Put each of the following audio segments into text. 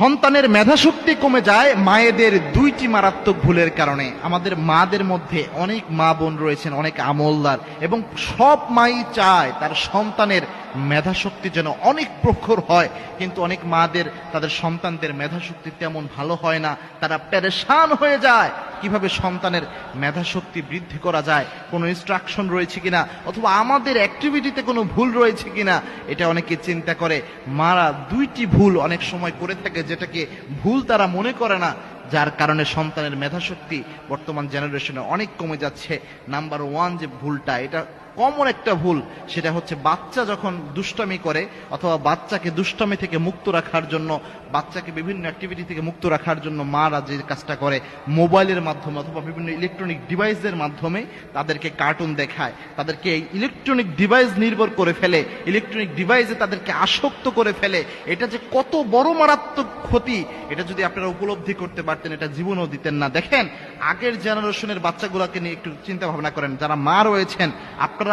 সন্তানের মেধাশক্তি কমে যায় মায়েদের দুইটি মারাত্মক ভুলের কারণে। আমাদের মাদের মধ্যে অনেক মা বোন রয়েছেন, অনেক আমলদার, এবং সব মাই চায় তার সন্তানের মেধাশক্তি যেন অনেক প্রখর হয়, কিন্তু অনেক মাদের তাদের সন্তানদের মেধাশক্তি তেমন ভালো হয় না। তারা পেরেশান হয়ে যায় কিভাবে সন্তানের মেধাশক্তি বৃদ্ধি করা যায়, কোনো ইনস্ট্রাকশন রয়েছে কিনা, অথবা আমাদের অ্যাক্টিভিটিতে কোনো ভুল রয়েছে কিনা, এটা অনেকে চিন্তা করে। মারা দুইটি ভুল অনেক সময় করে থাকে, যেটাকে ভুল তারা মনে করে না, যার কারণে সন্তানের মেধাশক্তি বর্তমান জেনারেশনে অনেক কমে যাচ্ছে। নাম্বার ওয়ান যে ভুলটা, এটা কমন একটা ভুল, সেটা হচ্ছে বাচ্চা যখন দুষ্টামি করে, অথবা বাচ্চাকে দুষ্টামি থেকে মুক্ত রাখার জন্য, বাচ্চাকে বিভিন্ন অ্যাক্টিভিটি থেকে মুক্ত রাখার জন্য মারা যে কাজটা করে, মোবাইলের মাধ্যমে অথবা বিভিন্ন ইলেকট্রনিক ডিভাইসের মাধ্যমে তাদেরকে কার্টুন দেখায়, তাদেরকে এই ইলেকট্রনিক ডিভাইস নির্ভর করে ফেলে, ইলেকট্রনিক ডিভাইসে তাদেরকে আসক্ত করে ফেলে। এটা যে কত বড় মারাত্মক ক্ষতি, এটা যদি আপনারা উপলব্ধি করতে পারতেন, এটা জীবনও দিতেন না। দেখেন, আগের জেনারেশনের বাচ্চাগুলোকে নিয়ে একটু চিন্তা ভাবনা করেন, যারা মা রয়েছেন,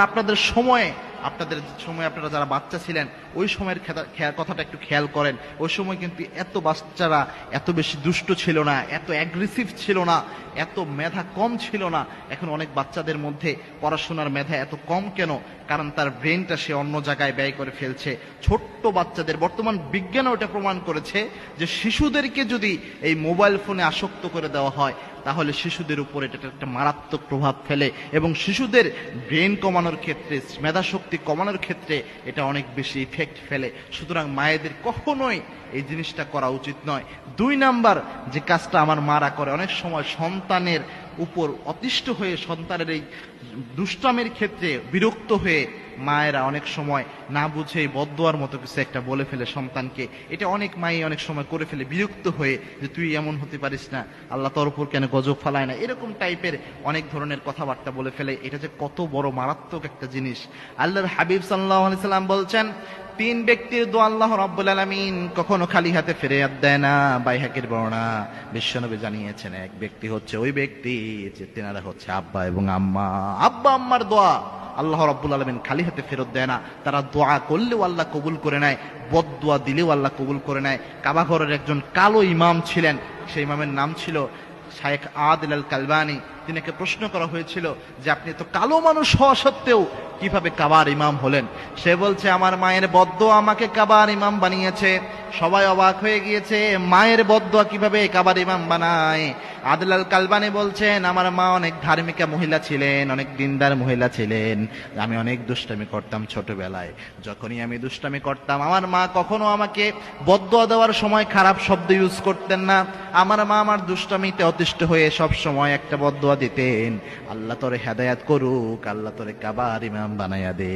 আপনাদের সময়ে আপনারা যারা বাচ্চা ছিলেন, ওই সময়ের কথাটা একটু খেয়াল করেন। ওই সময় কিন্তু এত বাচ্চারা এত বেশি দুষ্ট ছিল না, এত অ্যাগ্রেসিভ ছিল না, এত মেধা কম ছিল না। এখন অনেক বাচ্চাদের মধ্যে পড়াশোনার মেধা এত কম কেন? কারণ তার ব্রেনটা সে অন্য জায়গায় ব্যয় করে ফেলছে। ছোট্ট বাচ্চাদের, বর্তমান বিজ্ঞানও এটা প্রমাণ করেছে যে শিশুদেরকে যদি এই মোবাইল ফোনে আসক্ত করে দেওয়া হয়, তাহলে শিশুদের উপর এটা একটা মারাত্মক প্রভাব ফেলে, এবং শিশুদের ব্রেন কমানোর ক্ষেত্রে, মেধাশক্তি কমানোর ক্ষেত্রে এটা অনেক বেশি ইফেক্ট ফেলে। সুতরাং মায়েদের কখনোই এই জিনিসটা করা উচিত নয়। দুই নাম্বার যে কাজটা আমার মারা করে, অনেক সময় সন্তানের উপর অতিষ্ঠ হয়ে, সন্তানের এই দুষ্টামের ক্ষেত্রে বিরক্ত হয়ে মায়েরা অনেক সময় না বুঝে বদদোয়ার মতো কিছু একটা বলে ফেলে সন্তানকে। এটা অনেক মাই অনেক সময় করে ফেলে বিরক্ত হয়ে, যে তুই এমন হতে পারিস না, আল্লাহ তোর উপর কেন গজব ফালায় না, এরকম টাইপের অনেক ধরনের কথাবার্তা বলে ফেলে। এটা যে কত বড় মারাত্মক একটা জিনিস। আল্লাহর হাবিব সাল্লাল্লাহু আলাইহি সাল্লাম বলছেন, তিন ব্যক্তির দোয়া আল্লাহ রাব্বুল আলামিন কখনো খালি হাতে ফেরত দেয় না। বাইহাকির বর্ণনা, বিশ্বনবী জানিয়েছেন, এক ব্যক্তি হচ্ছে ওই ব্যক্তি যে তেনারা হচ্ছে আব্বা এবং আম্মা। আব্বা আম্মার দোয়া আল্লাহ রাব্বুল আলামিন খালি হাতে ফেরত দেয় না। তারা দোয়া করলেও আল্লাহ কবুল করে নেয়, বদদোয়া দিলেও আল্লাহ কবুল করে নেয়। কাবা ঘরের একজন কালো ইমাম ছিলেন, সেই ইমামের নাম ছিল শাইখ আদিল আল কালবানি। তিনাকে প্রশ্ন করা হয়েছিল যে আপনি তো কালো মানুষ হওয়া সত্ত্বেও কিভাবে কাবার ইমাম হলেন? সে বলছে, আমার মায়ের বদদোয়া আমাকে কাবার ইমাম বানিয়েছে। সবাই অবাক হয়ে গিয়েছে, মায়ের বদদোয়া কিভাবে কাবার ইমাম বানায়? আদিল আল কালবানি বলছেন, আমার মা অনেক ধার্মিকা মহিলা ছিলেন, অনেক দিনদার মহিলা ছিলেন। আমি অনেক দুষ্টামি করতাম ছোটবেলায়। যখনই আমি দুষ্টামি করতাম, আমার মা কখনো আমাকে বদদোয়া দেওয়ার সময় খারাপ শব্দ ইউজ করতেন না। আমার মা আমার দুষ্টামিতে অতিষ্ঠ হয়ে সব সময় একটা বদদোয়া দিতেন, আল্লাহ তোরে হেদায়াত করুক, আল্লাহ তোরে কাবার ইমাম বানায়া দে।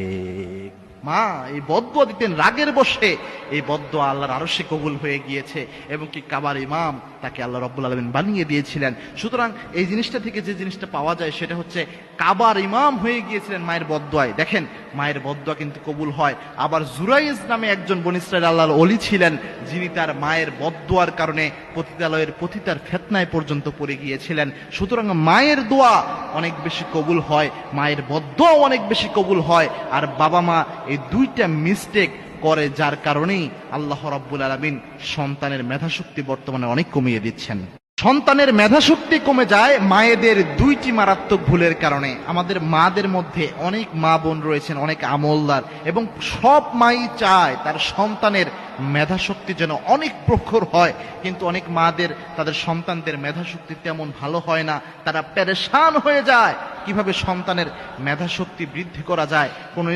মা এই বদদোয়া দিতেন রাগের বশে। এই বদদোয়া আল্লাহর আরশে কবুল হয়ে গিয়েছে, এবং কি কাবার ইমাম তাকে আল্লাহ রাব্বুল আলামিন বানিয়ে দিয়েছিলেন। সুতরাং এই জিনিসটা থেকে যে জিনিসটা পাওয়া যায়, সেটা হচ্ছে কাবার ইমাম হয়ে গিয়েছিলেন মায়ের বদদোয়ায়। দেখেন, মায়ের বদদোয়া কিন্তু কবুল হয়। আবার জুরাইজ নামে একজন বনী ইসরাইল আল্লাহর ওলি ছিলেন, যিনি তার মায়ের বদদোয়ার কারণে পতিতালয়ের পতিতার ফিতনায় পর্যন্ত পড়ে গিয়েছিলেন। সুতরাং মায়ের দোয়া অনেক বেশি কবুল হয়, মায়ের বদদোয়া অনেক বেশি কবুল হয়। আর বাবা মা এই দুইটা মিস্টেক করে, যার কারণেই আল্লাহ রাব্বুল আলামিন সন্তানের মেধাশক্তি বর্তমানে অনেক কমিয়ে দিচ্ছেন। সন্তানের মেধাশক্তি কমে যায় মায়েদের দুইটি মারাত্মক ভুলের কারণে। আমাদের মাদের মধ্যে অনেক মা বোন রয়েছেন, অনেক আমলদার, এবং সব মাই চায় তার সন্তানের মেধাশক্তি যেন অনেক প্রখর হয়, কিন্তু অনেক মাদের তাদের সন্তানদের মেধাশক্তি তেমন ভালো হয় না। তারা পেরেশান হয়ে যায় কিভাবে সন্তানের মেধাশক্তি বৃদ্ধি করা যায়, কোনো